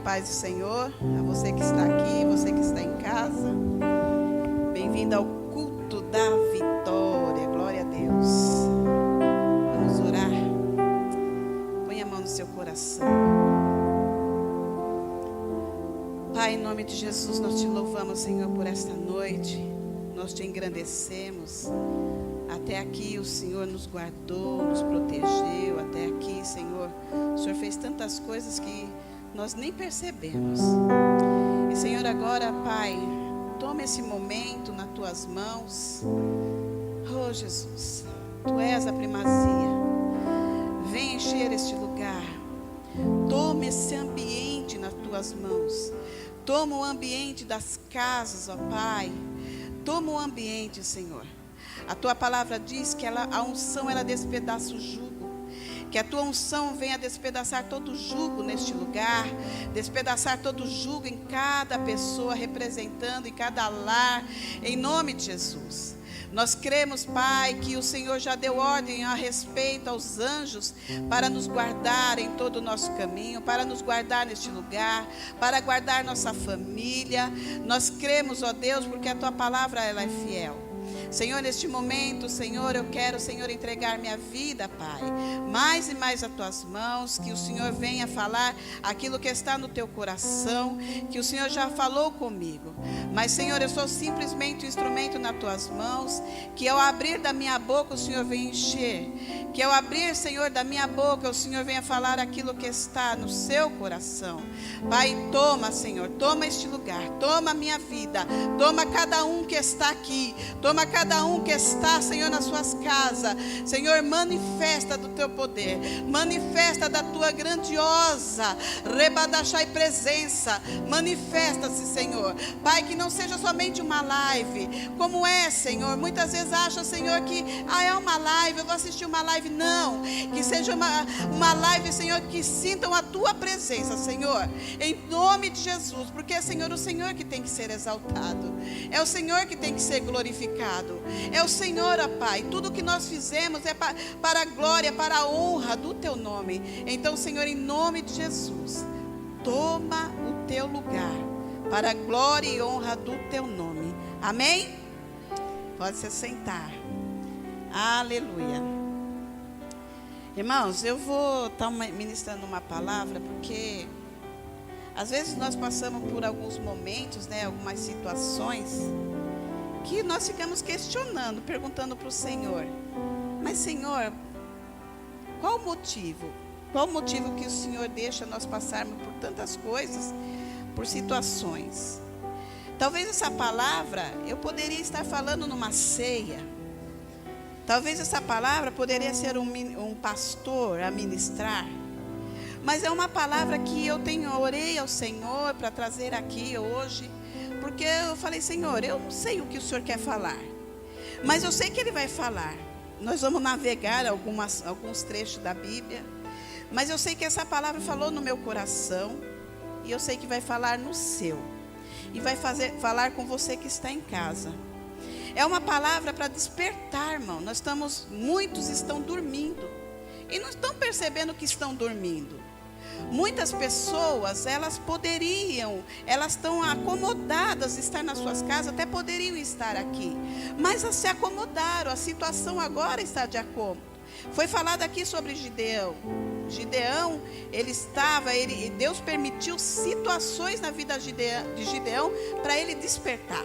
paz do Senhor, a você que está aqui, você que está em casa. Bem-vindo ao culto da vitória, glória a Deus. Vamos orar. Põe a mão no seu coração. Pai, em nome de Jesus, nós te louvamos, Senhor, por esta noite. Nós te engrandecemos. Até aqui o Senhor nos guardou, nos protegeu. Até aqui, Senhor, o Senhor fez tantas coisas que nós nem percebemos. E, Senhor, agora, Pai, toma esse momento nas tuas mãos. Oh, Jesus, tu és a primazia. Vem encher este lugar. Toma esse ambiente nas tuas mãos. Toma o ambiente das casas, ó Pai. Toma o ambiente, Senhor. A tua palavra diz que a unção, ela despedaça o jugo. Que a tua unção venha despedaçar todo o jugo neste lugar. Despedaçar todo o jugo em cada pessoa, representando em cada lar. Em nome de Jesus. Nós cremos, Pai, que o Senhor já deu ordem a respeito aos anjos para nos guardar em todo o nosso caminho, para nos guardar neste lugar, para guardar nossa família. Nós cremos, ó Deus, porque a tua palavra, ela é fiel. Senhor, neste momento, Senhor, eu quero, Senhor, entregar minha vida, Pai, mais e mais às tuas mãos, que o Senhor venha falar aquilo que está no teu coração, que o Senhor já falou comigo, mas, Senhor, eu sou simplesmente um instrumento nas tuas mãos, que ao abrir da minha boca, o Senhor venha encher, que ao abrir, Senhor, da minha boca, o Senhor venha falar aquilo que está no seu coração. Pai, toma, Senhor, toma este lugar, toma a minha vida, toma cada um que está aqui, toma cada um que está, Senhor, nas suas casas. Senhor, manifesta do teu poder, manifesta da tua grandiosa rebadachai presença, manifesta-se, Senhor. Pai, que não seja somente uma live, como é, Senhor, muitas vezes acham, Senhor, que é uma live, eu vou assistir uma live. Não, que seja uma live, Senhor, que sintam a tua presença, Senhor, em nome de Jesus, porque, Senhor, o Senhor que tem que ser exaltado, é o Senhor que tem que ser glorificado, é o Senhor, ó Pai. Tudo que nós fizemos é para a glória, para a honra do teu nome. Então, Senhor, em nome de Jesus, toma o teu lugar, para a glória e honra do teu nome. Amém? Pode se sentar. Aleluia. Irmãos, eu vou estar ministrando uma palavra, porque às vezes nós passamos por alguns momentos, né, algumas situações, que nós ficamos questionando, perguntando para o Senhor: mas, Senhor, qual o motivo? Qual o motivo que o Senhor deixa nós passarmos por tantas coisas, por situações? Talvez essa palavra eu poderia estar falando numa ceia. Talvez essa palavra poderia ser um pastor a ministrar. Mas é uma palavra que eu orei ao Senhor para trazer aqui hoje. Porque eu falei: Senhor, eu não sei o que o Senhor quer falar, mas eu sei que Ele vai falar. Nós vamos navegar alguns trechos da Bíblia, mas eu sei que essa palavra falou no meu coração, e eu sei que vai falar no seu, e vai falar com você que está em casa. É uma palavra para despertar, irmão. Muitos estão dormindo, e não estão percebendo que estão dormindo. Muitas pessoas, elas estão acomodadas de estar nas suas casas, até poderiam estar aqui, mas se acomodaram, a situação agora está de acômodo. Foi falado aqui sobre Gideão. Gideão, Deus permitiu situações na vida de Gideão para ele despertar.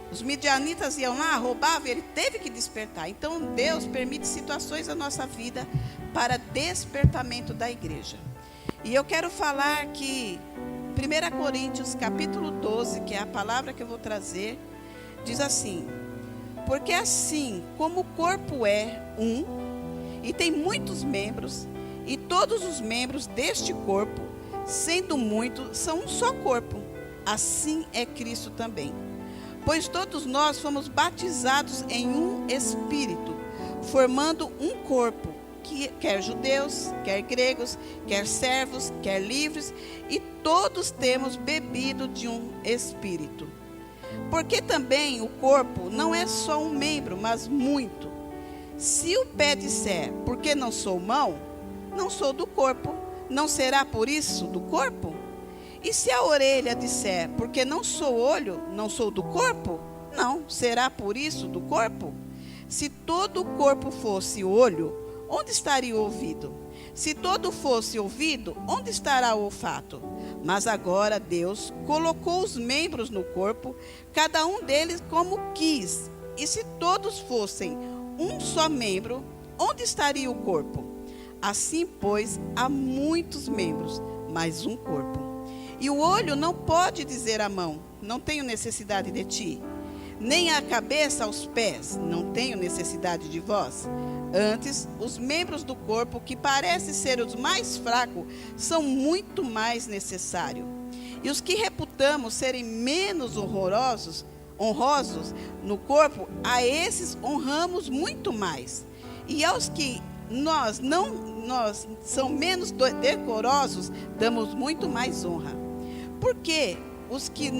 Os midianitas iam lá, roubavam, ele teve que despertar. Então Deus permite situações na nossa vida para despertamento da igreja. E eu quero falar que 1 Coríntios capítulo 12, que é a palavra que eu vou trazer, diz assim: porque assim como o corpo é um, e tem muitos membros, e todos os membros deste corpo, sendo muitos, são um só corpo, assim é Cristo também. Pois todos nós fomos batizados em um Espírito, formando um corpo, que quer judeus, quer gregos, quer servos, quer livres, e todos temos bebido de um Espírito. Porque também o corpo não é só um membro, mas muito. Se o pé disser: porque não sou mão, não sou do corpo, não será por isso do corpo? E se a orelha disser, porque não sou olho, não sou do corpo? Não, será por isso do corpo? Se todo o corpo fosse olho, onde estaria o ouvido? Se todo fosse ouvido, onde estará o olfato? Mas agora Deus colocou os membros no corpo, cada um deles como quis. E se todos fossem um só membro, onde estaria o corpo? Assim, pois, há muitos membros, mas um corpo. E o olho não pode dizer à mão, não tenho necessidade de ti. Nem a cabeça aos pés, não tenho necessidade de vós. Antes, os membros do corpo, que parecem ser os mais fracos, são muito mais necessários. E os que reputamos serem menos honrosos no corpo, a esses honramos muito mais. E aos que nós são menos decorosos, damos muito mais honra. Porque os que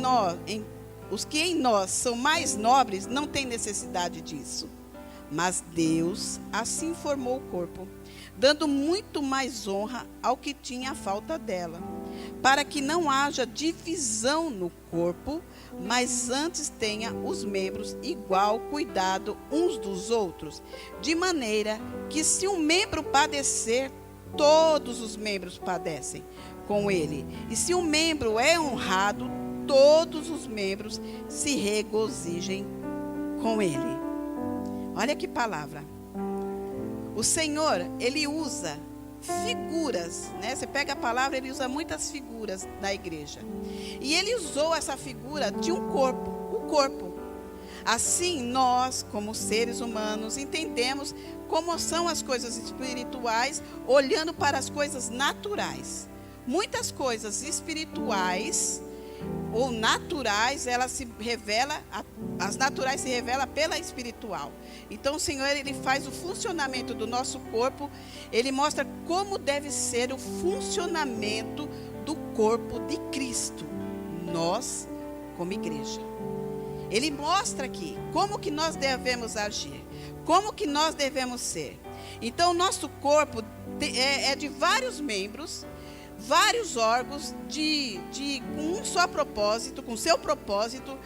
em nós são mais nobres não têm necessidade disso. Mas Deus assim formou o corpo, dando muito mais honra ao que tinha falta dela, para que não haja divisão no corpo, mas antes tenha os membros igual cuidado uns dos outros, de maneira que se um membro padecer, todos os membros padecem com ele. E se um membro é honrado, todos os membros se regozijem com ele. Olha que palavra. O Senhor, Ele usa figuras, né? Você pega a palavra, Ele usa muitas figuras da igreja. E Ele usou essa figura de um corpo, o corpo. Assim, nós, como seres humanos, entendemos como são as coisas espirituais, olhando para as coisas naturais. Muitas coisas espirituais ou naturais, ela se revela, as naturais se revelam pela espiritual. Então o Senhor, Ele faz o funcionamento do nosso corpo, Ele mostra como deve ser o funcionamento do corpo de Cristo, nós como igreja. Ele mostra aqui como que nós devemos agir, como que nós devemos ser. Então o nosso corpo é de vários membros, vários órgãos com um só propósito, com seu propósito,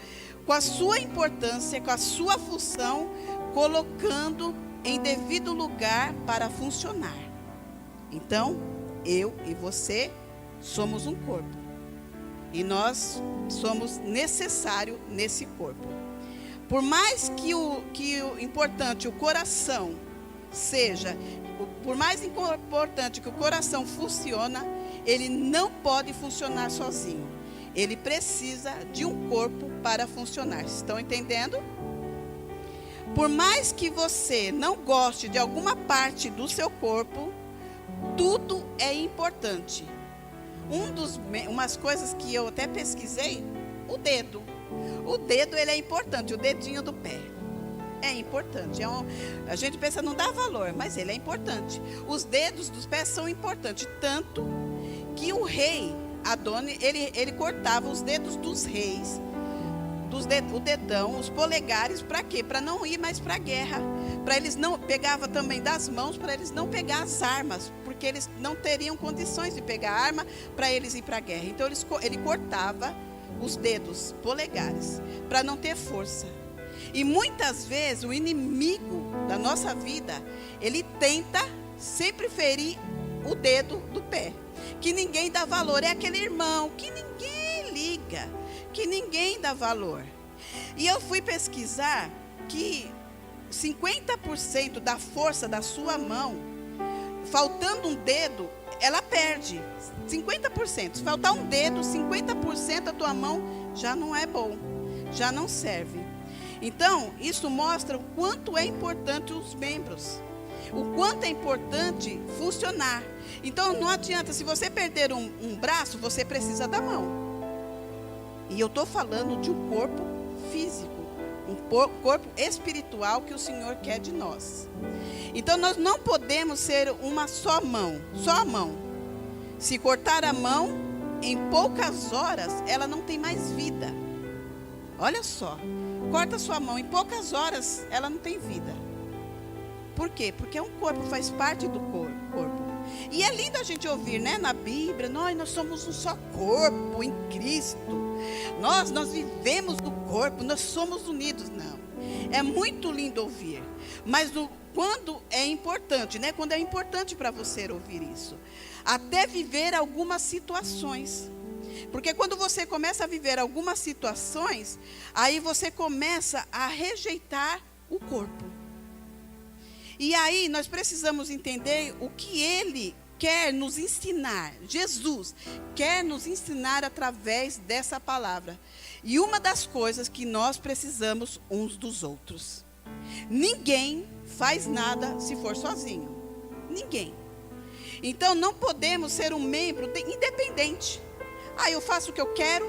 com a sua importância, com a sua função, colocando em devido lugar para funcionar. Então, eu e você somos um corpo. E nós somos necessários nesse corpo. Por mais que o importante o coração seja, por mais importante que o coração funciona, ele não pode funcionar sozinho. Ele precisa de um corpo para funcionar. Estão entendendo? Por mais que você não goste de alguma parte do seu corpo, tudo é importante. Umas coisas que eu até pesquisei, o dedo. O dedo, ele é importante, o dedinho do pé. É importante. A gente pensa, não dá valor, mas ele é importante. Os dedos dos pés são importantes, tanto que o rei Adoni, ele cortava os dedos dos reis, o dedão, os polegares, para quê? Para não ir mais para a guerra. Para eles não, pegava também das mãos, para eles não pegar as armas, porque eles não teriam condições de pegar a arma para eles ir para a guerra. Então ele cortava os dedos polegares, para não ter força. E muitas vezes o inimigo da nossa vida, ele tenta sempre ferir o dedo do pé, que ninguém dá valor, é aquele irmão que ninguém liga, que ninguém dá valor. E eu fui pesquisar que 50% da força da sua mão, faltando um dedo, ela perde. 50%. Se faltar um dedo, 50% da tua mão já não é bom, já não serve. Então, isso mostra o quanto é importante os membros, o quanto é importante funcionar. Então, não adianta, se você perder um braço, você precisa da mão. E eu estou falando de um corpo físico, um corpo espiritual que o Senhor quer de nós. Então, nós não podemos ser uma só a mão. Se cortar a mão, em poucas horas, ela não tem mais vida. Olha só, corta a sua mão, em poucas horas, ela não tem vida. Por quê? Porque um corpo faz parte do corpo. E é lindo a gente ouvir, né, na Bíblia, nós somos um só corpo em Cristo. Nós vivemos no corpo, nós somos unidos. Não. É muito lindo ouvir. Mas quando é importante, né? Quando é importante para você ouvir isso. Até viver algumas situações. Porque quando você começa a viver algumas situações, aí você começa a rejeitar o corpo. E aí nós precisamos entender o que ele quer nos ensinar. Jesus quer nos ensinar através dessa palavra. E uma das coisas que nós precisamos uns dos outros. Ninguém faz nada se for sozinho. Ninguém. Então não podemos ser um membro independente. Eu faço o que eu quero,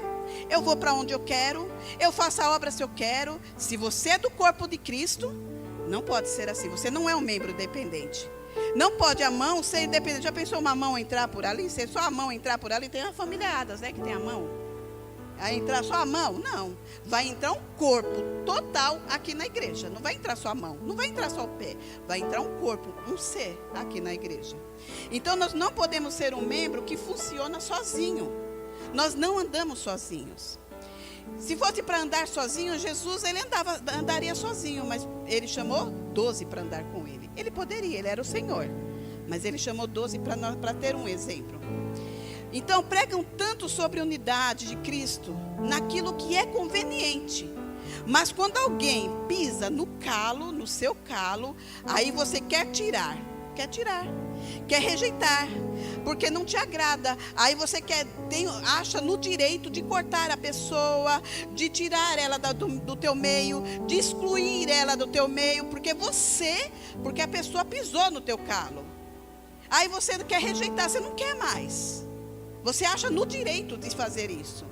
eu vou para onde eu quero, eu faço a obra se eu quero. Se você é do corpo de Cristo, não pode ser assim. Você não é um membro dependente. Não pode a mão ser independente. Já pensou uma mão entrar por ali? Se só a mão entrar por ali, tem a família Adas, né, que tem a mão. Aí entrar só a mão? Não. Vai entrar um corpo total aqui na igreja. Não vai entrar só a mão, não vai entrar só o pé. Vai entrar um corpo, um ser aqui na igreja. Então nós não podemos ser um membro que funciona sozinho. Nós não andamos sozinhos. Se fosse para andar sozinho, Jesus ele andaria sozinho, mas ele chamou 12 para andar com ele. Ele poderia, ele era o Senhor, mas ele chamou 12 para ter um exemplo. Então pregam tanto sobre a unidade de Cristo, naquilo que é conveniente. Mas quando alguém pisa no calo, no seu calo, aí você quer tirar, quer rejeitar, porque não te agrada. Aí você acha no direito de cortar a pessoa, de tirar ela do teu meio, de excluir ela do teu meio, porque a pessoa pisou no teu calo. Aí você quer rejeitar, você não quer mais. Você acha no direito de fazer isso.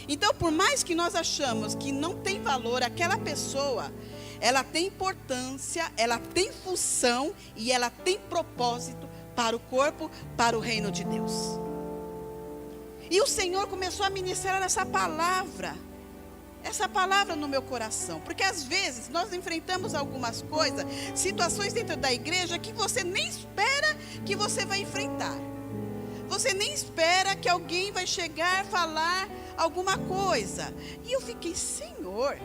Então, por mais que nós achamos que não tem valor, aquela pessoa, ela tem importância, ela tem função e ela tem propósito para o corpo, para o reino de Deus. E o Senhor começou a ministrar essa palavra no meu coração. Porque às vezes nós enfrentamos algumas coisas, situações dentro da igreja que você nem espera que você vai enfrentar. Você nem espera que alguém vai chegar, falar alguma coisa. E eu fiquei, Senhor,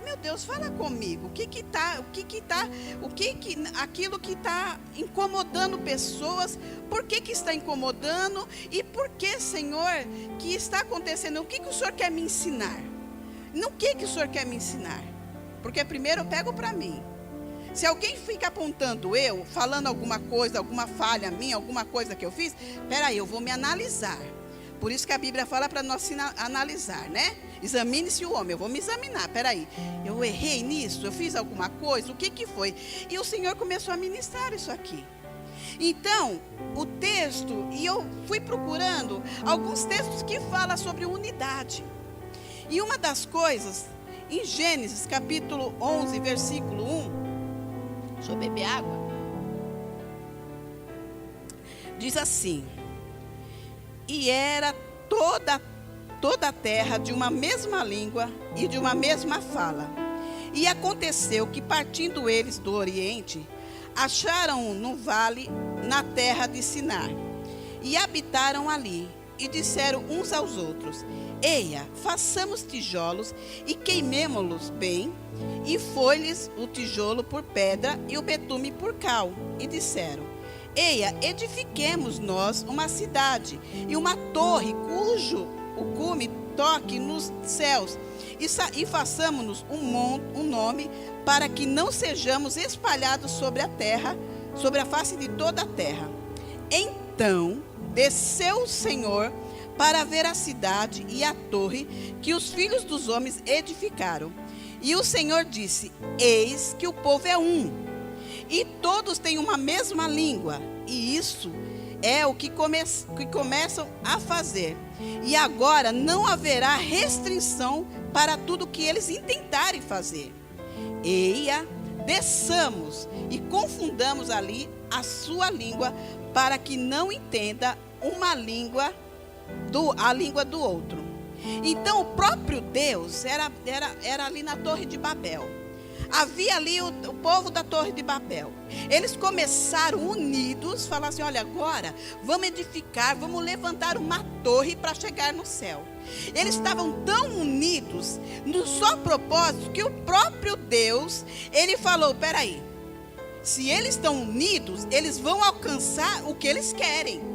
meu Deus, fala comigo. Aquilo que está incomodando pessoas, por que está incomodando? E por que, Senhor, que está acontecendo? O que o Senhor quer me ensinar? No que o Senhor quer me ensinar? Porque primeiro eu pego para mim. Se alguém fica apontando falando alguma coisa, alguma falha minha, alguma coisa que eu fiz, peraí, eu vou me analisar. Por isso que a Bíblia fala para nós se analisar, né? Examine-se o homem, eu vou me examinar. Peraí, eu errei nisso? Eu fiz alguma coisa? O que foi? E o Senhor começou a ministrar isso aqui. Então, o texto, e eu fui procurando alguns textos que falam sobre unidade. E uma das coisas, em Gênesis capítulo 11, versículo 1, deixa eu beber água. Diz assim: e era toda a terra de uma mesma língua e de uma mesma fala. E aconteceu que, partindo eles do Oriente, acharam no vale, na terra de Sinar, e habitaram ali, e disseram uns aos outros: eia, façamos tijolos e queimemo-los bem. E foi-lhes o tijolo por pedra e o betume por cal. E disseram: eia, edifiquemos nós uma cidade e uma torre cujo o cume toque nos céus, e façamos-nos um nome, para que não sejamos espalhados sobre a terra, sobre a face de toda a terra. Então desceu o Senhor para ver a cidade e a torre que os filhos dos homens edificaram. E o Senhor disse: eis que o povo é um, e todos têm uma mesma língua, e isso é o que começam a fazer. E agora não haverá restrição para tudo que eles intentarem fazer. Eia, desçamos e confundamos ali a sua língua, para que não entenda a língua do outro. Então o próprio Deus era ali na Torre de Babel. Havia ali o povo da Torre de Babel. Eles começaram unidos, falaram assim: olha, agora vamos edificar, vamos levantar uma torre para chegar no céu. Eles estavam tão unidos no só propósito que o próprio Deus, ele falou: peraí, se eles estão unidos, eles vão alcançar o que eles querem.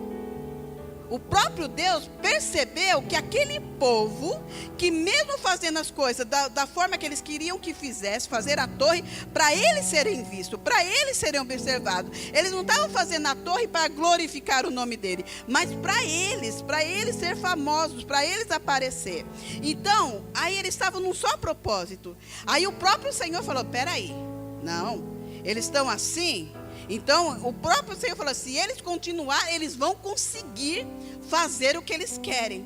O próprio Deus percebeu que aquele povo, que mesmo fazendo as coisas da forma que eles queriam que fizesse, fazer a torre, para eles serem vistos, para eles serem observados. Eles não estavam fazendo a torre para glorificar o nome dele, mas para eles ser famosos, para eles aparecer. Então, aí eles estavam num só propósito. Aí o próprio Senhor falou: peraí, não, eles estão assim. Então, o próprio Senhor falou: se eles continuarem, eles vão conseguir fazer o que eles querem.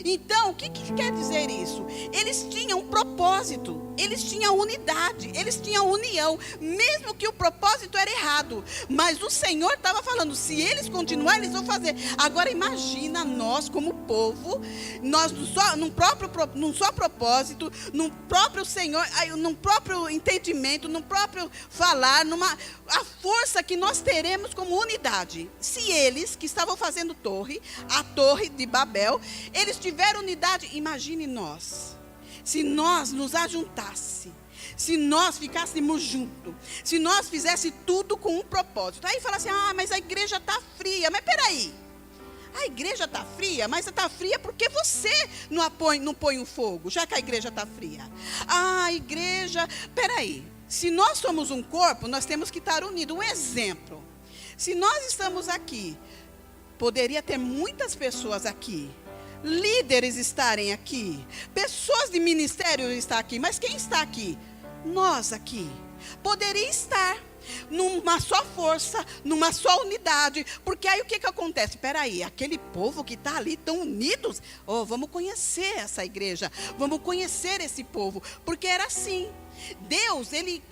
Então, o que quer dizer isso? Eles tinham um propósito, eles tinham unidade, eles tinham união, mesmo que o propósito era errado. Mas o Senhor estava falando: se eles continuarem, eles vão fazer. Agora imagina nós como povo, nós num só propósito, num próprio Senhor, num próprio entendimento, num próprio falar, a força que nós teremos como unidade. Se eles que estavam fazendo a torre de Babel, eles tiveram unidade, imagine nós. Se nós nos ajuntasse, se nós ficássemos juntos, se nós fizéssemos tudo com um propósito. Aí fala assim: ah, mas a igreja está fria. Mas peraí, a igreja está fria, mas está fria porque você não põe um fogo, já que a igreja está fria. Ah, a igreja, peraí, se nós somos um corpo, nós temos que estar unidos. Um exemplo, se nós estamos aqui, poderia ter muitas pessoas aqui, líderes estarem aqui, pessoas de ministério estar aqui, mas quem está aqui? Nós aqui. Poderia estar numa só força, numa só unidade, porque aí o que acontece? Espera aí, aquele povo que está ali tão unidos, vamos conhecer essa igreja, vamos conhecer esse povo, porque era assim. Deus, ele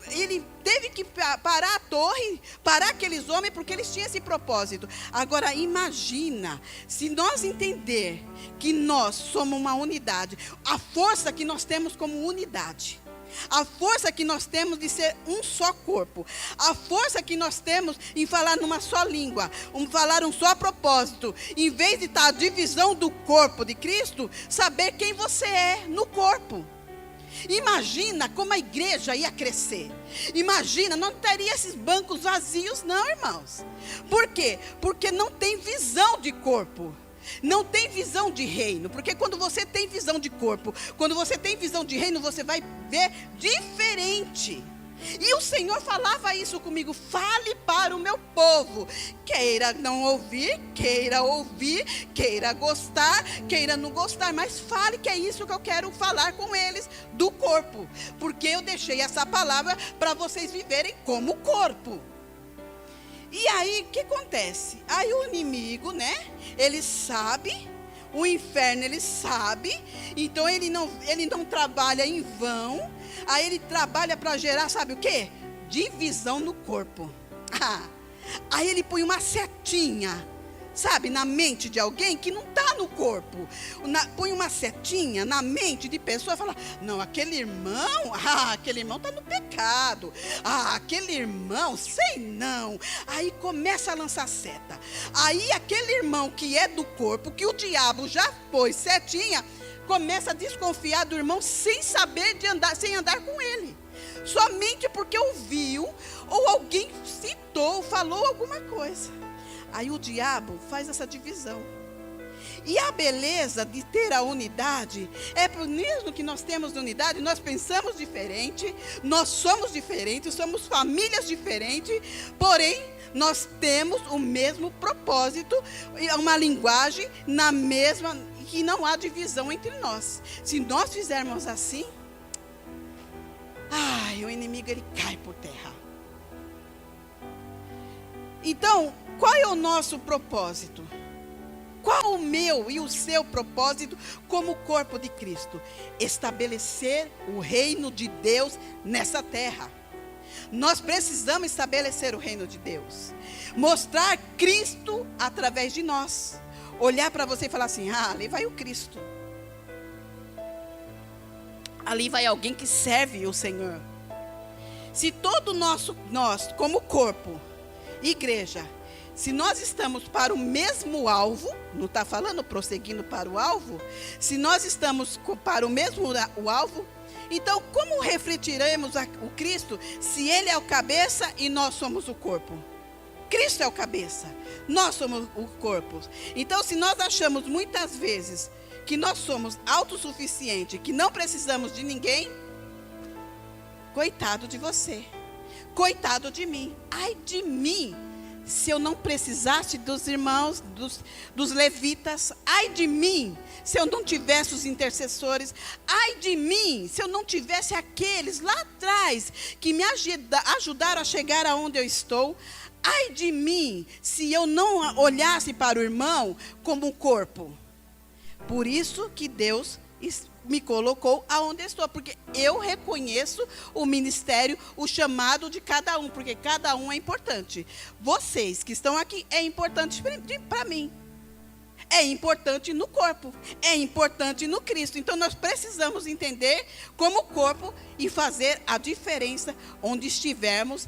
teve que parar a torre, parar aqueles homens, porque eles tinham esse propósito. Agora imagina, se nós entender que nós somos uma unidade, a força que nós temos como unidade, a força que nós temos de ser um só corpo, a força que nós temos em falar numa só língua, falar um só propósito, em vez de estar a divisão do corpo de Cristo, saber quem você é no corpo. Imagina como a igreja ia crescer. Imagina, não teria esses bancos vazios não, irmãos. Por quê? Porque não tem visão de corpo, não tem visão de reino. Porque quando você tem visão de corpo, quando você tem visão de reino, você vai ver diferente. E o Senhor falava isso comigo: fale para o meu povo, queira não ouvir, queira gostar, queira não gostar, mas fale, que é isso que eu quero falar com eles do corpo, porque eu deixei essa palavra para vocês viverem como corpo. E aí o que acontece? Aí o inimigo, né, ele sabe, o inferno ele sabe, então ele não trabalha em vão. Aí ele trabalha para gerar, sabe o quê? Divisão no corpo. Aí ele põe uma setinha, sabe, na mente de alguém que não está no corpo. Põe uma setinha na mente de pessoa e fala: não, aquele irmão está no pecado. Aquele irmão, sei não. Aí começa a lançar seta. Aí aquele irmão que é do corpo, que o diabo já pôs setinha, começa a desconfiar do irmão sem saber sem andar com ele. Somente porque ouviu, ou alguém citou, falou alguma coisa. Aí o diabo faz essa divisão. E a beleza de ter a unidade é por mesmo que nós temos unidade, nós pensamos diferente, nós somos diferentes, somos famílias diferentes, porém nós temos o mesmo propósito, uma linguagem na mesma, que não há divisão entre nós. Se nós fizermos assim, o inimigo ele cai por terra. Então, qual é o nosso propósito? Qual o meu e o seu propósito como corpo de Cristo? Estabelecer o reino de Deus nessa terra. Nós precisamos estabelecer o reino de Deus, mostrar Cristo através de nós. Olhar para você e falar assim: ali vai o Cristo, ali vai alguém que serve o Senhor. Se todo nós como corpo, igreja, se nós estamos para o mesmo alvo, não está falando prosseguindo para o alvo, se nós estamos para o mesmo alvo, então como refletiremos o Cristo se Ele é o cabeça e nós somos o corpo? Cristo é o cabeça, nós somos o corpo. Então se nós achamos muitas vezes que nós somos autossuficientes, que não precisamos de ninguém, coitado de você, coitado de mim, ai de mim, se eu não precisasse dos irmãos, dos levitas, ai de mim, se eu não tivesse os intercessores, ai de mim, se eu não tivesse aqueles lá atrás, que me ajudaram a chegar aonde eu estou, ai de mim, se eu não olhasse para o irmão como um corpo. Por isso que Deus me colocou aonde estou, porque eu reconheço o ministério, o chamado de cada um, porque cada um é importante. Vocês que estão aqui, é importante para mim, é importante no corpo, é importante no Cristo. Então nós precisamos entender como corpo e fazer a diferença onde estivermos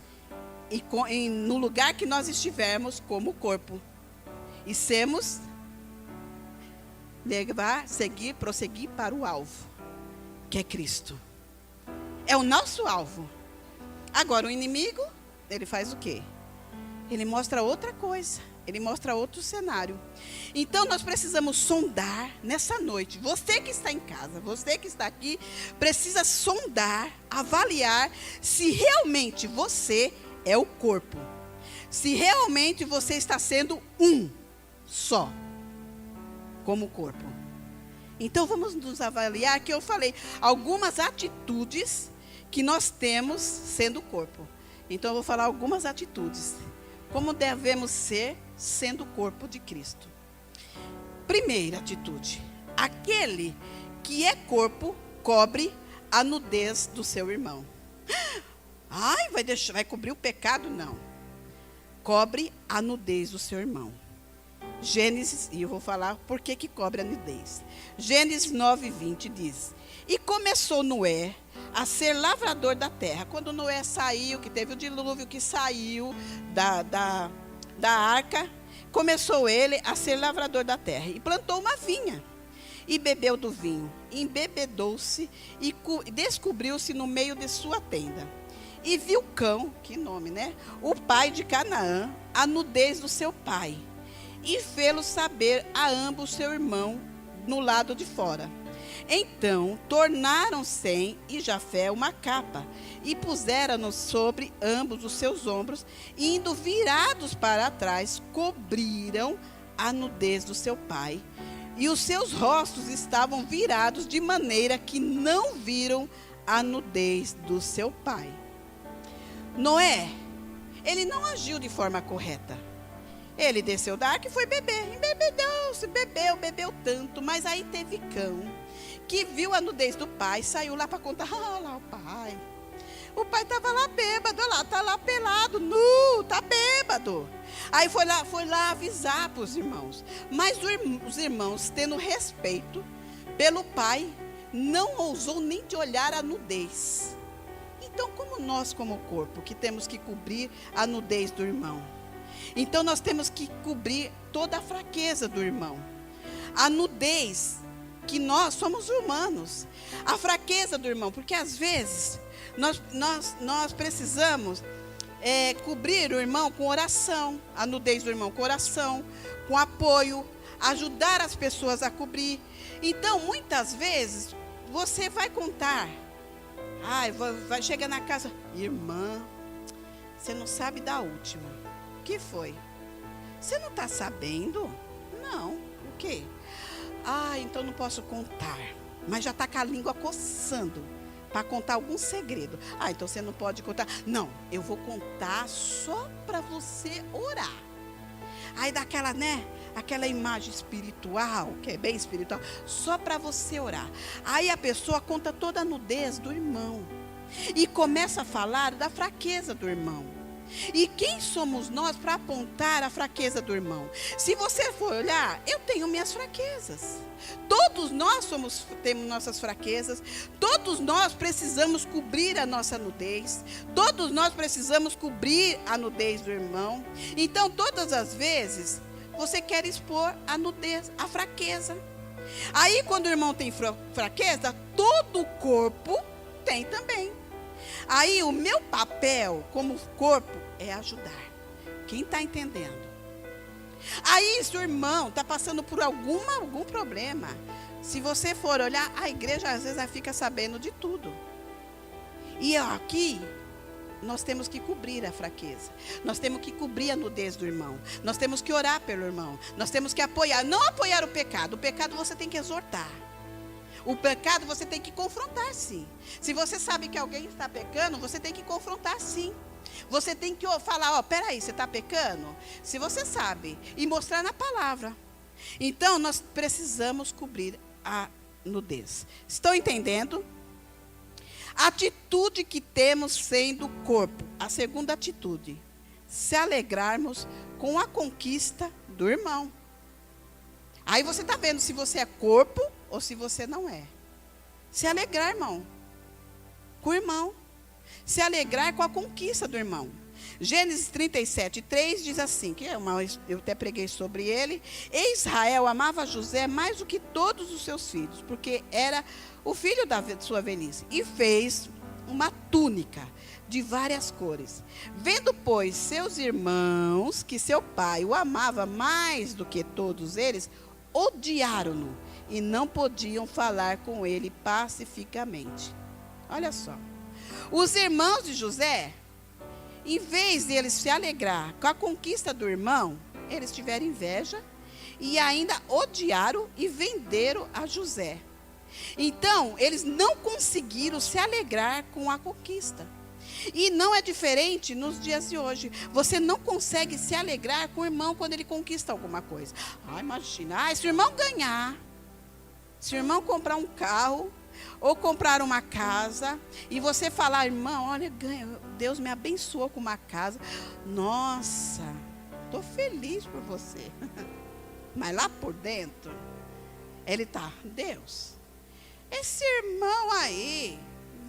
e no lugar que nós estivermos como corpo, e sermos seguir, prosseguir para o alvo, que é Cristo. É o nosso alvo. Agora o inimigo, ele faz o quê? Ele mostra outra coisa, ele mostra outro cenário. Então nós precisamos sondar nessa noite. Você que está em casa, você que está aqui, precisa sondar, avaliar se realmente você é o corpo, se realmente você está sendo um só como corpo. Então vamos nos avaliar, que eu falei algumas atitudes que nós temos sendo corpo. Então eu vou falar algumas atitudes, como devemos ser sendo o corpo de Cristo. Primeira atitude: aquele que é corpo cobre a nudez do seu irmão. Ai, vai cobrir o pecado? Não. Cobre a nudez do seu irmão. Gênesis, e eu vou falar por que cobre a nudez. Gênesis 9:20 diz: e começou Noé a ser lavrador da terra. Quando Noé saiu, que teve o dilúvio, que saiu da arca, começou ele a ser lavrador da terra. E plantou uma vinha, e bebeu do vinho, embebedou-se, e descobriu-se no meio de sua tenda. E viu Cão, que nome, né? O pai de Canaã, a nudez do seu pai, e fê-lo saber a ambos seu irmão no lado de fora. Então tornaram Sem e Jafé uma capa, e puseram-no sobre ambos os seus ombros, e indo virados para trás, cobriram a nudez do seu pai, e os seus rostos estavam virados, de maneira que não viram a nudez do seu pai. Noé, ele não agiu de forma correta. Ele desceu da arca e foi beber, embebedou-se, bebeu tanto, mas aí teve Cão, que viu a nudez do pai, saiu lá para contar, lá o pai estava lá bêbado, está lá pelado, nu, está bêbado. Aí foi lá avisar para os irmãos, mas os irmãos, tendo respeito pelo pai, não ousou nem de olhar a nudez. Então, como nós, como corpo, que temos que cobrir a nudez do irmão, então nós temos que cobrir toda a fraqueza do irmão, a nudez, que nós somos humanos, a fraqueza do irmão, porque às vezes nós precisamos cobrir o irmão com oração, a nudez do irmão com oração, com apoio, ajudar as pessoas a cobrir. Então muitas vezes você vai contar, vai chegar na casa, irmã, você não sabe da última. O que foi? Você não está sabendo? Não. O quê? Então não posso contar. Mas já está com a língua coçando para contar algum segredo. Então você não pode contar. Não, eu vou contar só para você orar. Aí dá aquela, aquela imagem espiritual, que é bem espiritual, só para você orar. Aí a pessoa conta toda a nudez do irmão e começa a falar da fraqueza do irmão. E quem somos nós para apontar a fraqueza do irmão? Se você for olhar, eu tenho minhas fraquezas. Todos nós temos nossas fraquezas. Todos nós precisamos cobrir a nossa nudez. Todos nós precisamos cobrir a nudez do irmão. Então, todas as vezes, você quer expor a nudez, a fraqueza. Aí, quando o irmão tem fraqueza, todo o corpo tem também. Aí o meu papel como corpo é ajudar. Quem está entendendo? Aí se o irmão está passando por algum problema, se você for olhar, a igreja às vezes fica sabendo de tudo. E aqui nós temos que cobrir a fraqueza. Nós temos que cobrir a nudez do irmão. Nós temos que orar pelo irmão. Nós temos que apoiar, não apoiar o pecado. O pecado você tem que exortar. O pecado você tem que confrontar, sim. Se você sabe que alguém está pecando, você tem que confrontar, sim. Você tem que falar, peraí, você está pecando? Se você sabe, e mostrar na palavra. Então, nós precisamos cobrir a nudez. Estão entendendo? A atitude que temos sendo corpo. A segunda atitude, se alegrarmos com a conquista do irmão. Aí você está vendo se você é corpo ou se você não é. Se alegrar, irmão, com o irmão. Se alegrar com a conquista do irmão. Gênesis 37:3 diz assim, eu até preguei sobre ele. E Israel amava José mais do que todos os seus filhos, porque era o filho da sua velhice. E fez uma túnica de várias cores. Vendo, pois, seus irmãos que seu pai o amava mais do que todos eles, odiaram-no e não podiam falar com ele pacificamente. Olha só. Os irmãos de José, em vez de eles se alegrar com a conquista do irmão, eles tiveram inveja e ainda odiaram e venderam a José. Então, eles não conseguiram se alegrar com a conquista. E não é diferente nos dias de hoje. Você não consegue se alegrar com o irmão quando ele conquista alguma coisa. Imagina, se o irmão ganhar, se o irmão comprar um carro ou comprar uma casa, e você falar, irmão, olha, Deus me abençoou com uma casa. Nossa, estou feliz por você. Mas lá por dentro, ele está, Deus, esse irmão aí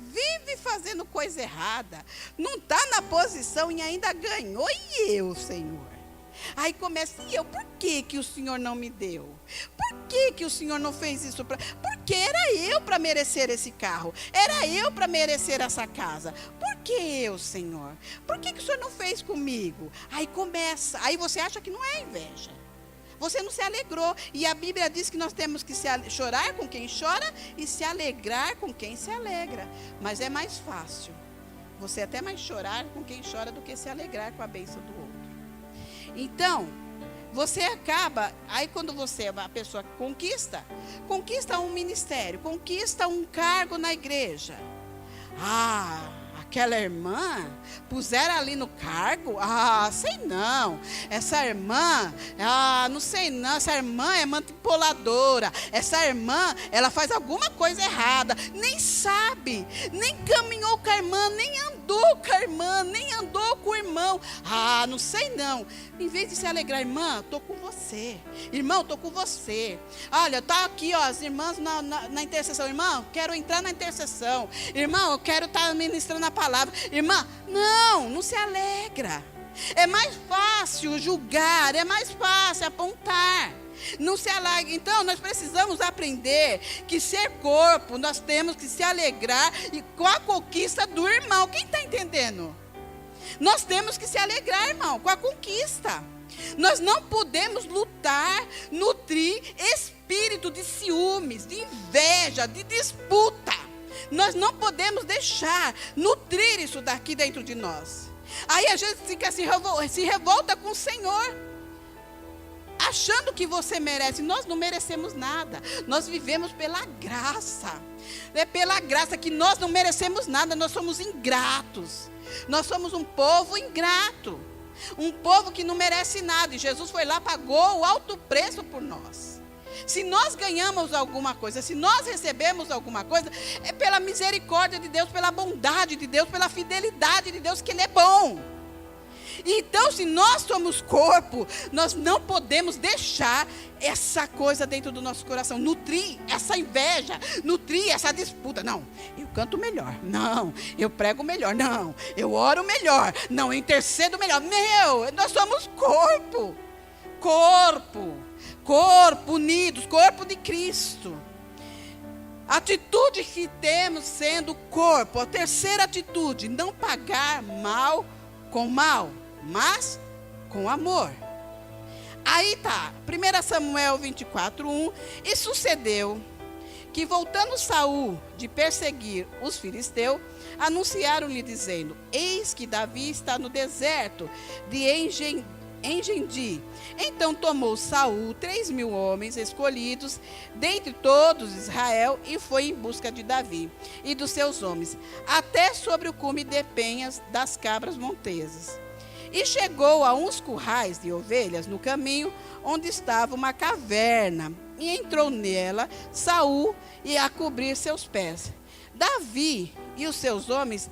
vive fazendo coisa errada, não está na posição e ainda ganhou, e eu, Senhor? Aí começa, e eu, por que o Senhor não me deu? Por que o Senhor não fez isso? Porque era eu para merecer esse carro, era eu para merecer essa casa. Por que eu, Senhor? Por que o Senhor não fez comigo? Aí começa, aí você acha que não é inveja. Você não se alegrou. E a Bíblia diz que nós temos que chorar com quem chora e se alegrar com quem se alegra. Mas é mais fácil você até mais chorar com quem chora do que se alegrar com a bênção do outro. Então, você acaba, aí quando a pessoa conquista um ministério, conquista um cargo na igreja. Aquela irmã, puseram ali no cargo, sei não, essa irmã, não sei não, essa irmã é manipuladora, essa irmã, ela faz alguma coisa errada, nem sabe, nem caminhou com a irmã, nem andou com a irmã, nem andou com o irmão, não sei não. Em vez de se alegrar, irmã, estou com você, irmão, estou com você, olha, está aqui, as irmãs na intercessão, irmão, quero entrar na intercessão, irmão, eu quero estar ministrando a palavra, irmã, não se alegra. É mais fácil julgar, é mais fácil apontar. Não se alegra. Então nós precisamos aprender que ser corpo, nós temos que se alegrar com a conquista do irmão. Quem está entendendo? Nós temos que se alegrar, irmão, com a conquista. Nós não podemos lutar, nutrir espírito de ciúmes, de inveja, de disputa. Nós não podemos deixar nutrir isso daqui dentro de nós. Aí a gente fica se revolta com o Senhor, achando que você merece. Nós não merecemos nada. Nós vivemos pela graça. É pela graça que nós não merecemos nada. Nós somos ingratos. Nós somos um povo ingrato. Um povo que não merece nada. E Jesus foi lá, pagou o alto preço por nós. Se nós ganhamos alguma coisa, se nós recebemos alguma coisa, é pela misericórdia de Deus, pela bondade de Deus, pela fidelidade de Deus, que Ele é bom. Então, se nós somos corpo, nós não podemos deixar essa coisa dentro do nosso coração, nutrir essa inveja, nutrir essa disputa. Não, eu canto melhor. Não, eu prego melhor. Não, eu oro melhor. Não, eu intercedo melhor. Nós somos corpo. Corpo unidos, corpo de Cristo. Atitude que temos sendo corpo. A terceira atitude, não pagar mal com mal, mas com amor. Aí tá, 1 Samuel 24:1. E sucedeu que, voltando Saul de perseguir os filisteus, anunciaram-lhe dizendo: eis que Davi está no deserto de Engendi. Então tomou Saul 3.000 homens escolhidos dentre todos Israel e foi em busca de Davi e dos seus homens, até sobre o cume de penhas das cabras montesas. E chegou a uns currais de ovelhas no caminho, onde estava uma caverna, e entrou nela Saul e a cobrir seus pés. Davi e os seus homens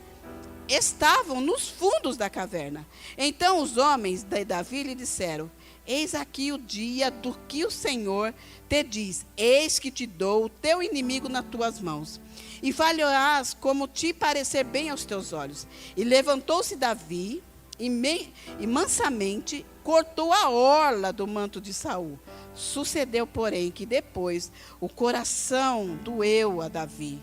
estavam nos fundos da caverna. Então os homens de Davi lhe disseram: eis aqui o dia do que o Senhor te diz: eis que te dou o teu inimigo nas tuas mãos, e falharás como te parecer bem aos teus olhos. E levantou-se Davi e mansamente cortou a orla do manto de Saul. Sucedeu, porém, que depois o coração doeu a Davi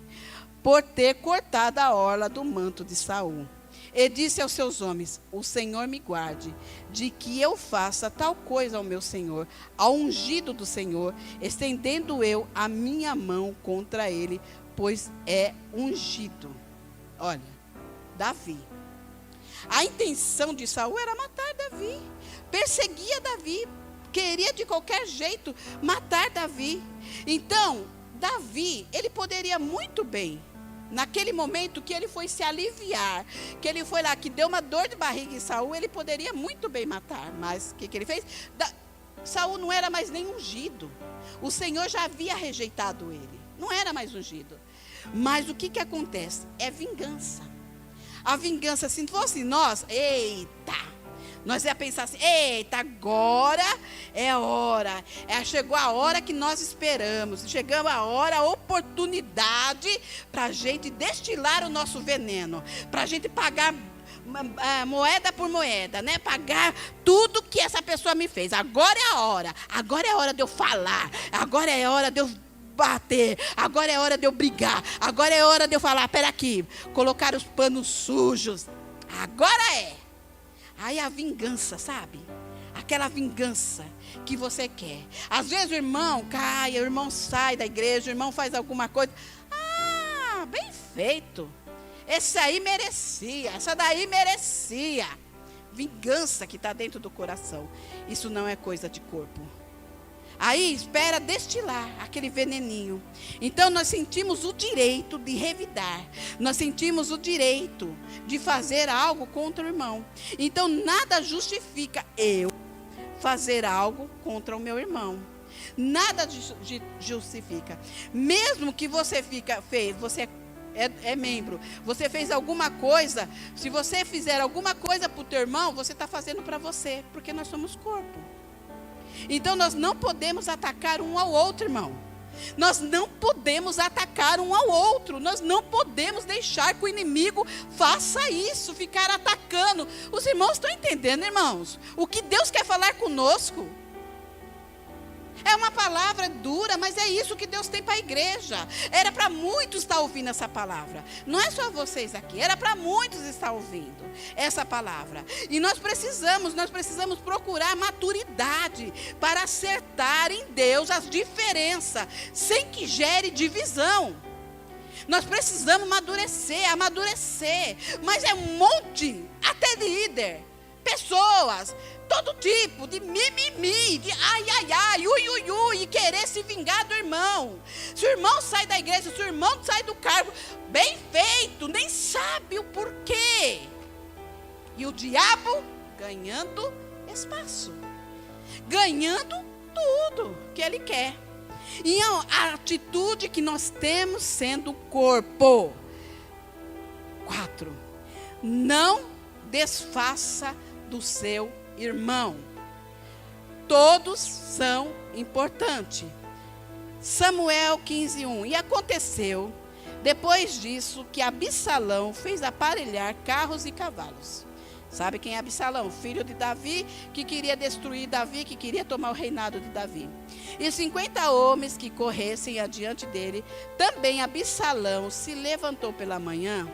por ter cortado a orla do manto de Saul. E disse aos seus homens: o Senhor me guarde de que eu faça tal coisa ao meu Senhor, ao ungido do Senhor, estendendo eu a minha mão contra ele, pois é ungido. Olha, Davi. A intenção de Saul era matar Davi. Perseguia Davi. Queria de qualquer jeito matar Davi. Então, Davi, ele poderia muito bem, naquele momento que ele foi se aliviar, que ele foi lá, que deu uma dor de barriga em Saul, ele poderia muito bem matar. Mas o que ele fez? Saul não era mais nem ungido. O Senhor já havia rejeitado ele. Não era mais ungido. Mas o que acontece? É vingança. A vingança, se fosse nós, nós ia pensar assim: eita, agora é hora. Chegou a hora que nós esperamos. Chegou a hora, a oportunidade para a gente destilar o nosso veneno. Para a gente pagar moeda por moeda, né? Pagar tudo que essa pessoa me fez. Agora é a hora. Agora é a hora de eu falar. Agora é a hora de eu bater, agora é hora de eu brigar, agora é hora de eu falar: pera aqui, colocar os panos sujos, agora é. Aí a vingança, sabe? Aquela vingança que você quer. Às vezes o irmão cai, o irmão sai da igreja, o irmão faz alguma coisa. Bem feito. Esse aí merecia, essa daí merecia. Vingança que está dentro do coração. Isso não é coisa de corpo. Aí espera destilar aquele veneninho. Então nós sentimos o direito de revidar. Nós sentimos o direito de fazer algo contra o irmão. Então nada justifica eu fazer algo contra o meu irmão. Nada justifica. Mesmo que você você é membro, você fez alguma coisa, se você fizer alguma coisa para o teu irmão, você está fazendo para você, porque nós somos corpo. Então nós não podemos atacar um ao outro, irmão. Nós não podemos atacar um ao outro. Nós não podemos deixar que o inimigo faça isso, ficar atacando. Os irmãos estão entendendo, irmãos? O que Deus quer falar conosco? É uma palavra dura, mas é isso que Deus tem para a igreja. Era para muitos estar ouvindo essa palavra. Não é só vocês aqui. Era para muitos estar ouvindo essa palavra. E nós precisamos procurar maturidade para acertar em Deus as diferenças, sem que gere divisão. Nós precisamos amadurecer. Mas é um monte, até de líder, pessoas, todo tipo de mimimi, de ai, ui, e querer se vingar do irmão. Se o irmão sai da igreja, se o irmão sai do cargo, bem feito, nem sabe o porquê. E o diabo ganhando espaço, ganhando tudo que ele quer. E a atitude que nós temos sendo corpo. 4. Não desfaça do seu irmão. Todos são importantes. Samuel 15:1. E aconteceu, depois disso, que Absalão fez aparelhar carros e cavalos. Sabe quem é Absalão? Filho de Davi, que queria destruir Davi, que queria tomar o reinado de Davi. E 50 homens que corressem adiante dele. Também Absalão se levantou pela manhã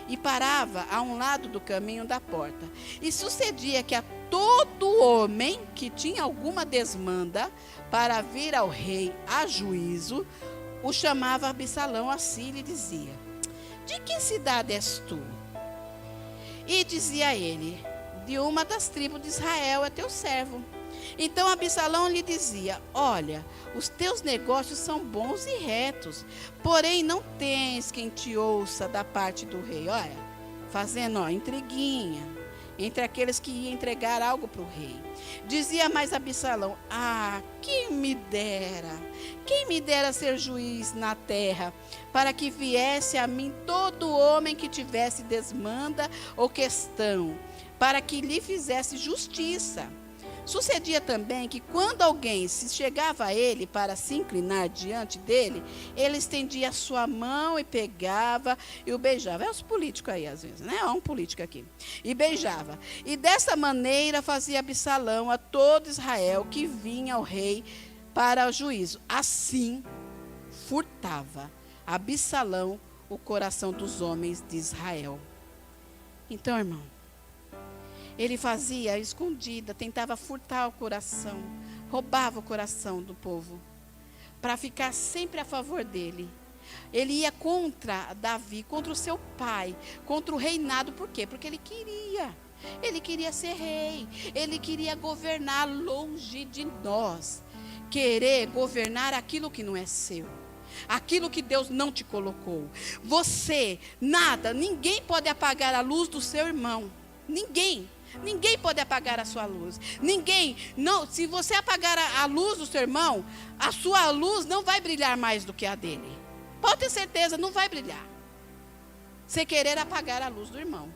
e parava a um lado do caminho da porta. E sucedia que a todo homem que tinha alguma desmanda para vir ao rei a juízo, o chamava Absalão assim e lhe dizia: de que cidade és tu? E dizia ele: de uma das tribos de Israel é teu servo. Então Absalão lhe dizia: olha, os teus negócios são bons e retos, porém não tens quem te ouça da parte do rei. Olha, fazendo intriguinha entre aqueles que iam entregar algo para o rei. Dizia mais Absalão: quem me dera ser juiz na terra, para que viesse a mim todo homem que tivesse desmanda ou questão, para que lhe fizesse justiça. Sucedia também que quando alguém se chegava a ele para se inclinar diante dele, ele estendia a sua mão e pegava e o beijava. É os políticos aí às vezes, né? Há um político aqui. E beijava. E dessa maneira fazia Absalão a todo Israel que vinha ao rei para o juízo. Assim furtava Absalão o coração dos homens de Israel. Então, irmão, ele fazia escondida, tentava furtar o coração, roubava o coração do povo, para ficar sempre a favor dele. Ele ia contra Davi, contra o seu pai, contra o reinado. Por quê? Porque ele queria ser rei, ele queria governar longe de nós, querer governar aquilo que não é seu. Aquilo que Deus não te colocou. Você, ninguém pode apagar a luz do seu irmão. Ninguém pode apagar a sua luz. Se você apagar a luz do seu irmão, a sua luz não vai brilhar mais do que a dele. Pode ter certeza, não vai brilhar. Você querer apagar a luz do irmão.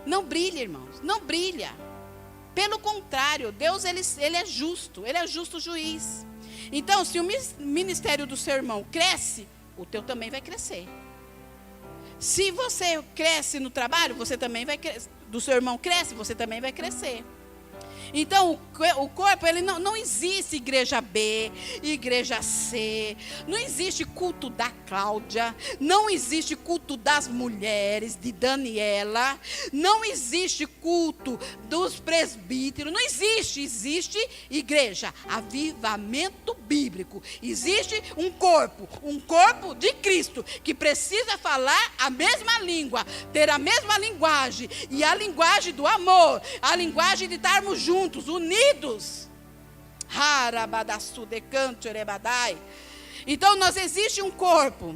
Não brilha, irmãos, não brilha. Pelo contrário, Deus ele é justo juiz. Então, se o ministério do seu irmão cresce, o teu também vai crescer. Se você cresce no trabalho, você também vai crescer. Do seu irmão cresce, você também vai crescer. Então, o corpo, ele não existe igreja B, igreja C, não existe culto da Cláudia, não existe culto das mulheres, de Daniela, não existe culto dos presbíteros, não existe igreja, avivamento bíblico. Existe um corpo de Cristo, que precisa falar a mesma língua, ter a mesma linguagem, e a linguagem do amor, a linguagem de estarmos juntos, unidos. Então existe um corpo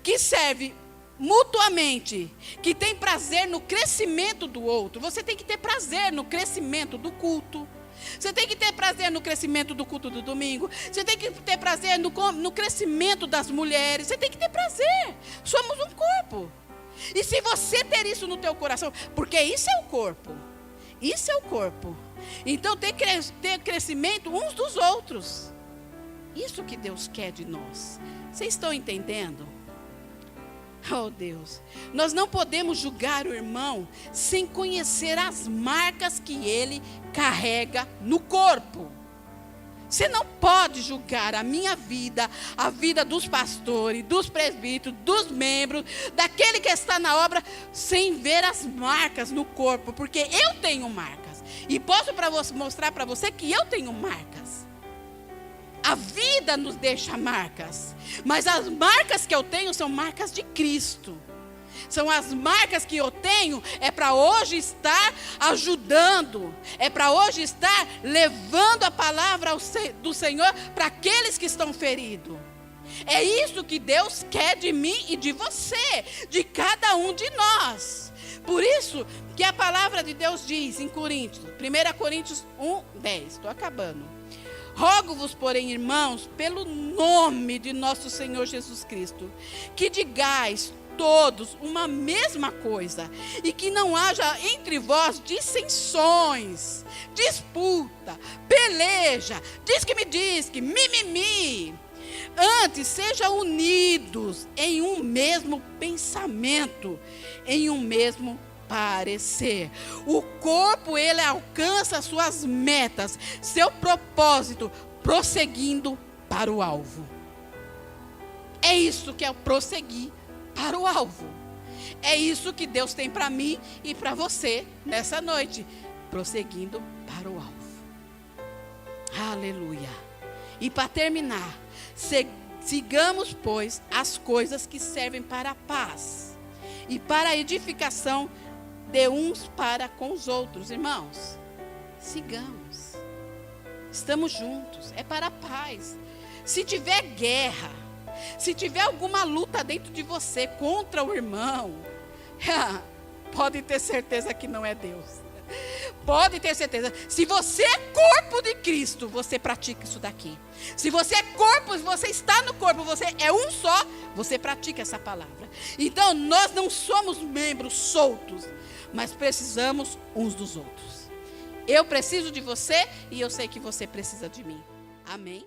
que serve mutuamente, que tem prazer no crescimento do outro. Você tem que ter prazer no crescimento do culto. Você tem que ter prazer no crescimento do culto do domingo. Você tem que ter prazer no crescimento das mulheres. Você tem que ter prazer. Somos um corpo. E se você ter isso no teu coração, porque isso é o corpo. Isso é o corpo. Então ter crescimento uns dos outros. Isso que Deus quer de nós. Vocês estão entendendo? Oh Deus, nós não podemos julgar o irmão sem conhecer as marcas que ele carrega no corpo. Você não pode julgar a minha vida, a vida dos pastores, dos presbíteros, dos membros, daquele que está na obra, sem ver as marcas no corpo, porque eu tenho marcas. E posso mostrar para você que eu tenho marcas. A vida nos deixa marcas, mas as marcas que eu tenho são marcas de Cristo. São as marcas que eu tenho, é para hoje estar ajudando, é para hoje estar levando a palavra do Senhor para aqueles que estão feridos. É isso que Deus quer de mim e de você, de cada um de nós. Por isso que a palavra de Deus diz em Coríntios, 1 Coríntios 1:10, estou acabando. Rogo-vos, porém, irmãos, pelo nome de nosso Senhor Jesus Cristo, que digais todos uma mesma coisa, e que não haja entre vós dissensões, disputa, peleja, diz que, mimimi. Antes, sejam unidos em um mesmo pensamento, em um mesmo parecer. O corpo, ele alcança suas metas, seu propósito, prosseguindo para o alvo. É isso que é o prosseguir para o alvo. É isso que Deus tem para mim e para você nessa noite. Prosseguindo para o alvo. Aleluia. E para terminar, sigamos, pois, as coisas que servem para a paz e para a edificação de uns para com os outros. Irmãos, sigamos. Estamos juntos. É para a paz. Se tiver guerra, se tiver alguma luta dentro de você contra o irmão, pode ter certeza que não é Deus. Pode ter certeza. Se você é corpo de Cristo, você pratica isso daqui. Se você é corpo, se você está no corpo, você é um só, você pratica essa palavra. Então, nós não somos membros soltos, mas precisamos uns dos outros. Eu preciso de você e eu sei que você precisa de mim. Amém?